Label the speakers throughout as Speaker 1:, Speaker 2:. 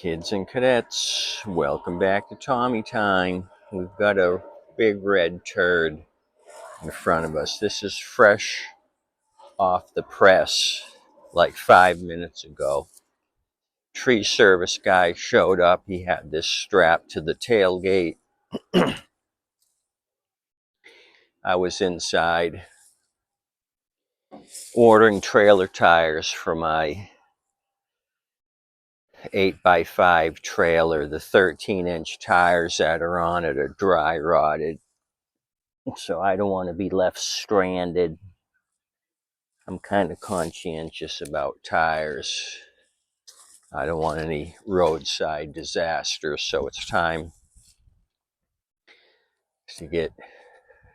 Speaker 1: Kids and cadets, welcome back to Tommy Time. We've got a big red turd in front of us. This is fresh off the press like 5 minutes ago. Tree service guy showed up. He had this strapped to the tailgate. I was inside ordering trailer tires for my 8x5 trailer. The 13-inch tires that are on it are dry rotted, so I don't want to be left stranded. I'm kind of conscientious about tires. I don't want any roadside disasters, so it's time to get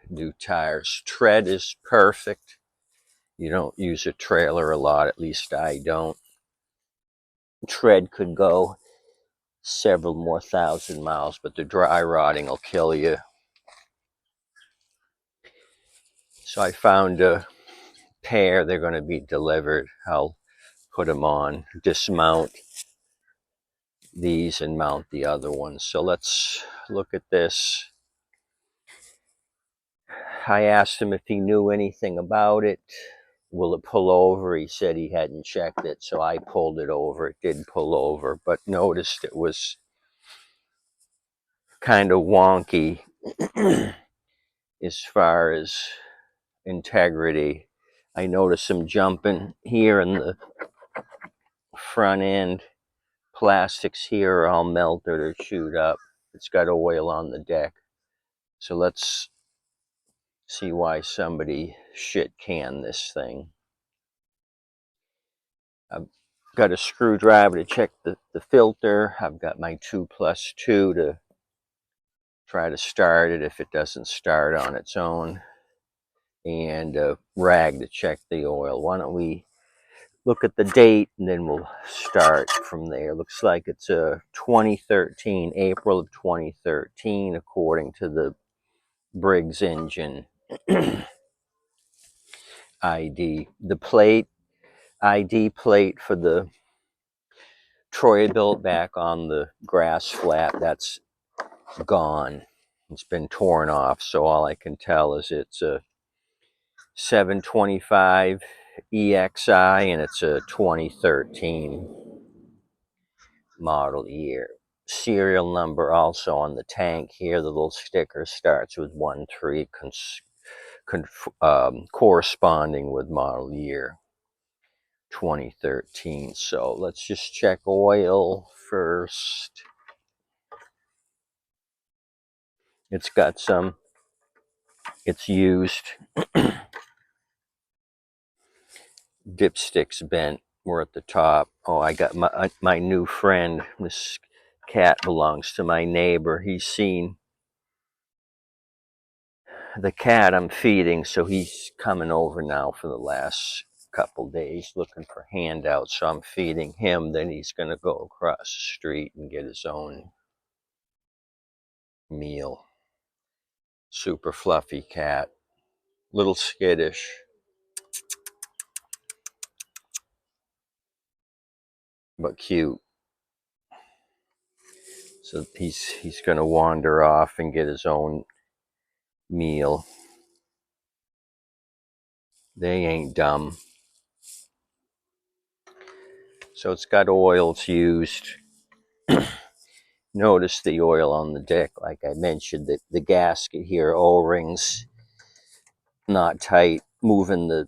Speaker 1: new tires. Tread is perfect. You don't use a trailer a lot, at least I don't. Tread could go several more thousand miles, but the dry rotting will kill you. So I found a pair. They're going to be delivered. I'll put them on, dismount these and mount the other ones. So let's look at this. I asked him if he knew anything about it. Will it pull over? He said he hadn't checked it, so I pulled it over. It did pull over, but noticed it was kind of wonky as far as integrity. I noticed some jumping here in the front end. Plastics here are all melted or chewed up. It's got oil on the deck. So let's see why somebody shit canned this thing. I've got a screwdriver to check the filter. I've got my 2+2 to try to start it if it doesn't start on its own, and a rag to check the oil. Why don't we look at the date and then we'll start from there. Looks like it's a 2013, April of 2013, according to the Briggs engine ID. The ID plate for the Troy-Bilt back on the grass flat, that's gone. It's been torn off, so all I can tell is it's a 725 EXI and it's a 2013 model year. Serial number also on the tank here. The little sticker starts with 13, corresponding with model year 2013. So let's just check oil first. It's got some, it's used. Dipsticks bent. We're at the top. Oh, I got my new friend. This cat belongs to my neighbor. He's seen the cat I'm feeding, so he's coming over now for the last couple days looking for handouts. So I'm feeding him, then he's going to go across the street and get his own meal. Super fluffy cat, little skittish, but cute. So he's going to wander off and get his own meal. They ain't dumb. So it's got oils used. Notice the oil on the deck, like I mentioned, that the gasket here, O-rings, not tight. Moving the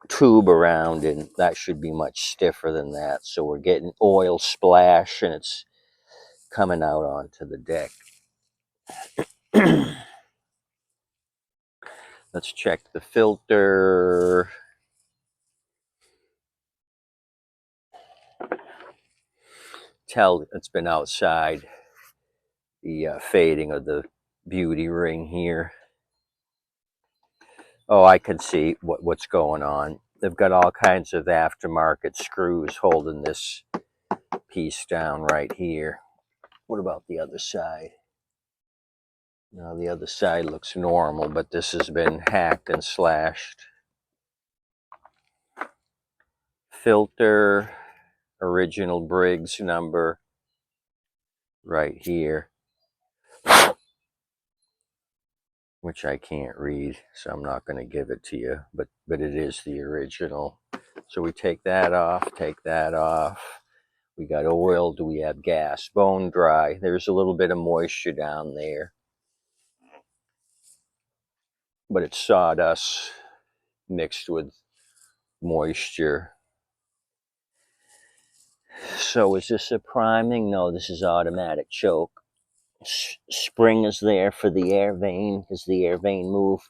Speaker 1: tube around, and that should be much stiffer than that. So we're getting oil splash, and it's coming out onto the deck. Let's check the filter. Tell it's been outside. The fading of the beauty ring here. Oh, I can see what's going on. They've got all kinds of aftermarket screws holding this piece down right here. What about the other side? Now the other side looks normal, but this has been hacked and slashed. Filter, original Briggs number right here, which I can't read, so I'm not going to give it to you, but it is the original. So we take that off, take that off. We got oil. Do we have gas? Bone dry. There's a little bit of moisture down there, but it's sawdust mixed with moisture. So is this a priming? No, this is automatic choke. Spring is there for the air vane. Does the air vane move?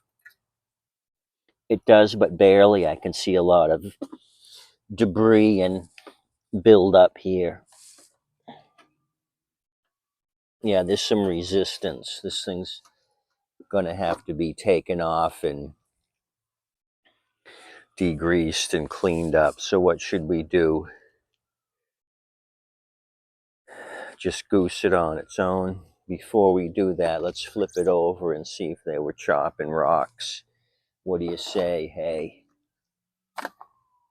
Speaker 1: It does, but barely. I can see a lot of debris and build up here. Yeah, there's some resistance. This thing's gonna have to be taken off and degreased and cleaned up. So what should we do? Just goose it on its own. Before we do that, let's flip it over and see if they were chopping rocks. What do you say? Hey.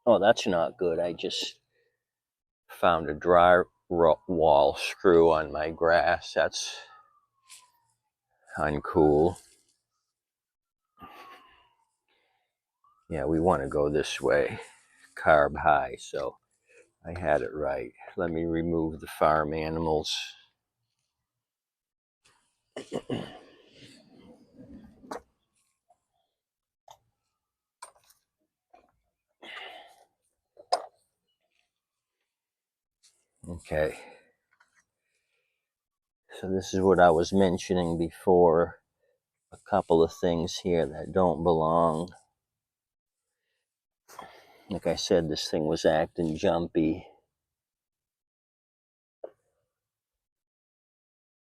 Speaker 1: Oh, that's not good. I just found a drywall screw on my grass. That's uncool. Yeah, we want to go this way. Carb high, so I had it right. Let me remove the farm animals. Okay. So this is what I was mentioning before. A couple of things here that don't belong. Like I said, this thing was acting jumpy.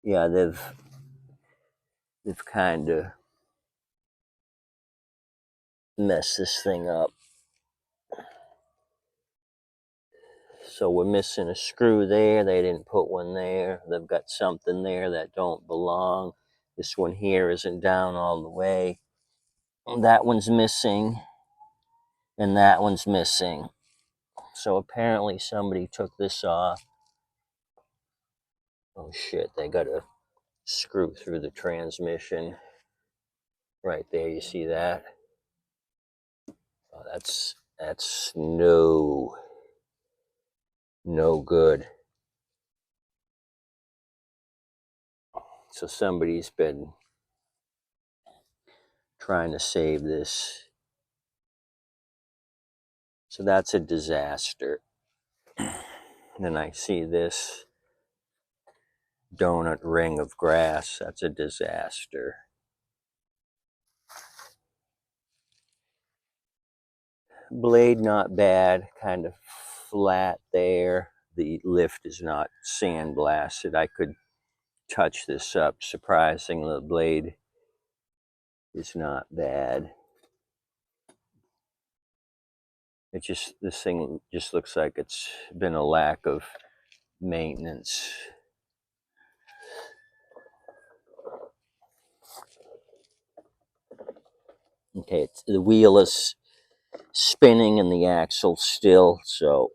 Speaker 1: Yeah, they've kind of messed this thing up. So we're missing a screw there. They didn't put one there. They've got something there that don't belong. This one here isn't down all the way. That one's missing. And that one's missing. So apparently somebody took this off. Oh shit, they got a screw through the transmission. Right there, you see that? Oh, that's no good. So somebody's been trying to save this. So that's a disaster. Then I see this donut ring of grass. That's a disaster. Blade not bad, kind of flat there. The lift is not sandblasted. I could touch this up. Surprisingly, the blade is not bad. This thing just looks like it's been a lack of maintenance. Okay, the wheel is spinning and the axle still, so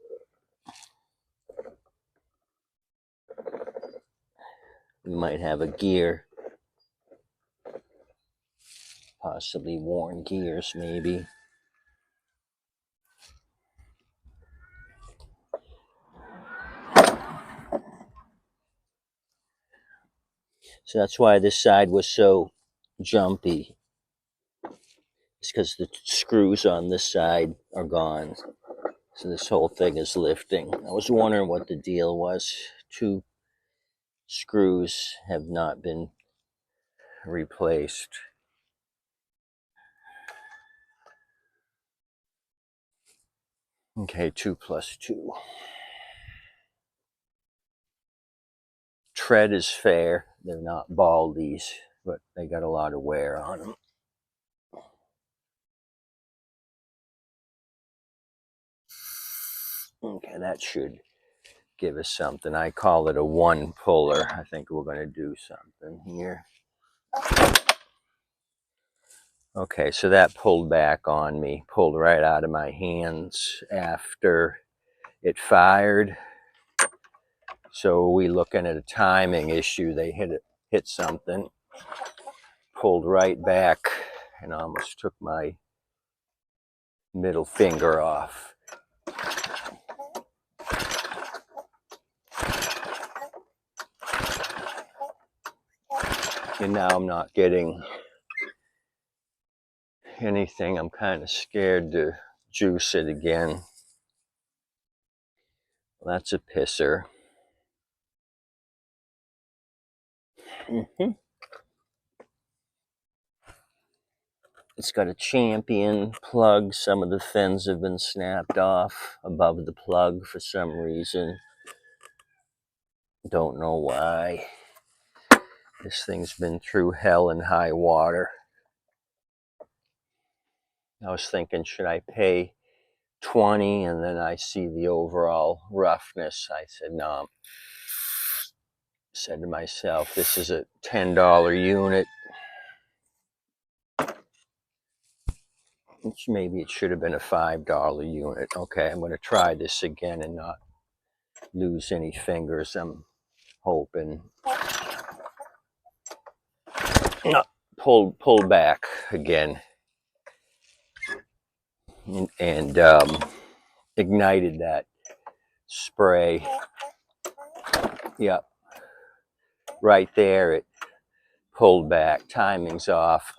Speaker 1: we might have a gear, possibly worn gears maybe. So that's why this side was so jumpy. It's because the screws on this side are gone. So this whole thing is lifting. I was wondering what the deal was. 2 screws have not been replaced. Okay, 2 plus 2. Tread is fair. They're not baldies, but they got a lot of wear on them. Okay, that should give us something. I call it a 1 puller. I think we're going to do something here. Okay, so that pulled back on me, pulled right out of my hands after it fired. So we looking at a timing issue. They hit something, pulled right back, and almost took my middle finger off. And now I'm not getting anything. I'm kind of scared to juice it again. Well, that's a pisser. It's got a champion plug. Some of the fins have been snapped off above the plug for some reason. Don't know why. This thing's been through hell and high water. I was thinking, should I pay 20? And then I see the overall roughness. I said, no. Said to myself, this is a $10 unit. Which maybe it should have been a $5 unit. Okay, I'm going to try this again and not lose any fingers. I'm hoping. No, pull back again. And ignited that spray. Yep. Right there, it pulled back. Timing's off.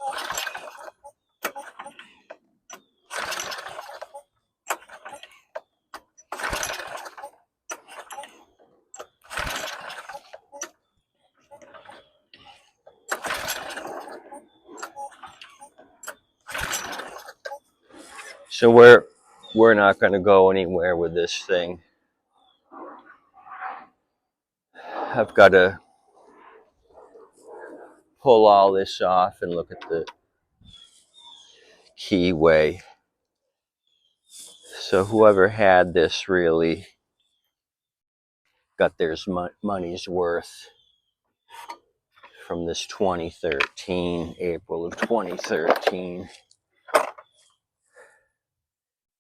Speaker 1: So we're not going to go anywhere with this thing. I've got to pull all this off and look at the keyway. So whoever had this really got their money's worth from this 2013, April of 2013.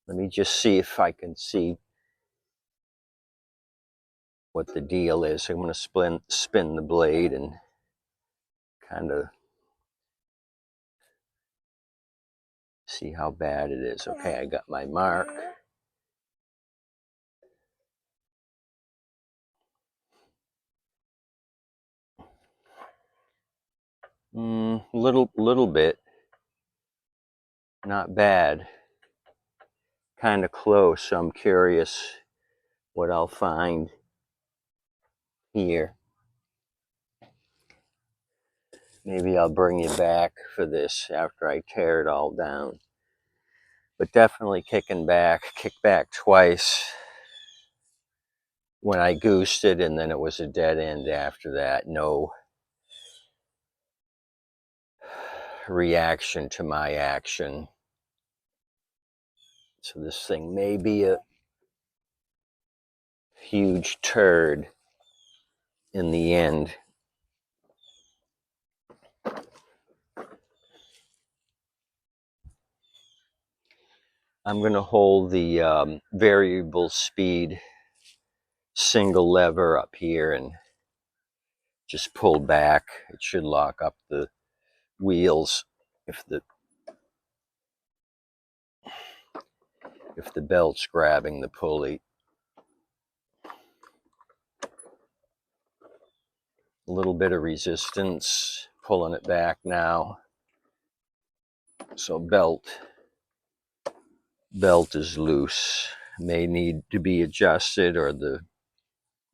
Speaker 1: Let me just see if I can see what the deal is. I'm going to spin the blade and kind of see how bad it is. Okay, I got my mark. Little bit. Not bad. Kind of close. I'm curious what I'll find here. Maybe I'll bring you back for this after I tear it all down. But definitely kicked back twice when I goosed it, and then it was a dead end after that. No reaction to my action. So this thing may be a huge turd in the end. I'm going to hold the variable speed single lever up here and just pull back. It should lock up the wheels if the belt's grabbing the pulley. A little bit of resistance, pulling it back now. So belt is loose. May need to be adjusted or the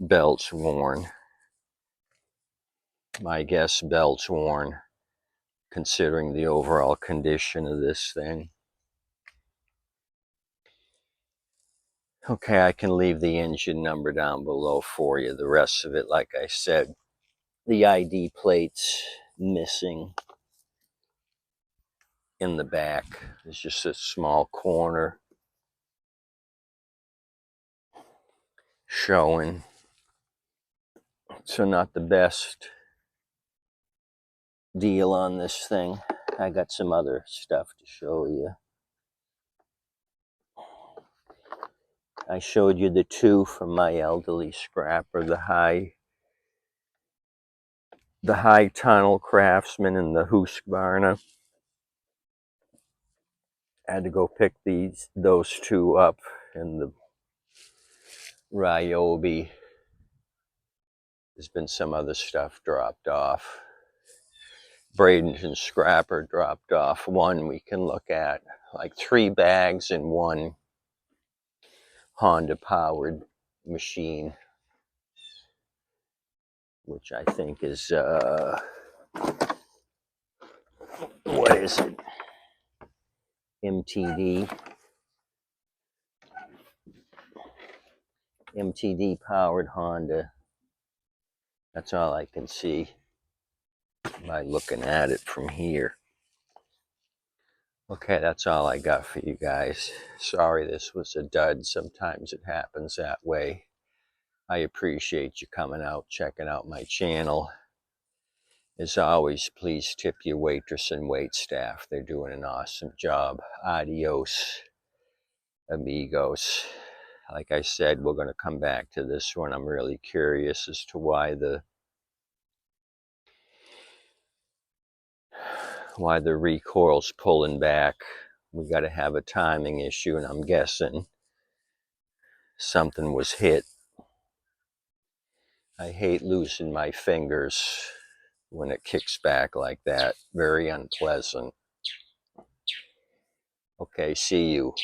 Speaker 1: belt's worn. My guess, belt's worn, considering the overall condition of this thing. Okay, I can leave the engine number down below for you. The rest of it, like I said, the ID plate's missing in the back. There's just a small corner showing. So not the best deal on this thing. I got some other stuff to show you. I showed you the two from my elderly scrapper, the high tunnel Craftsman and the Husqvarna. I had to go pick those two up, and the Ryobi. There's been some other stuff dropped off. Bradenton Scrapper dropped off one we can look at, like 3 bags in one Honda powered machine, which I think is what is it, MTD powered Honda. That's all I can see by looking at it from here. Okay, that's all I got for you guys. Sorry this was a dud. Sometimes it happens that way. I appreciate you coming out, checking out my channel. As always, please tip your waitress and wait staff. They're doing an awesome job. Adios, amigos. Like I said, we're going to come back to this one. I'm really curious as to why the recoil's pulling back. We got to have a timing issue, and I'm guessing something was hit. I hate losing my fingers when it kicks back like that. Very unpleasant. Okay, see you.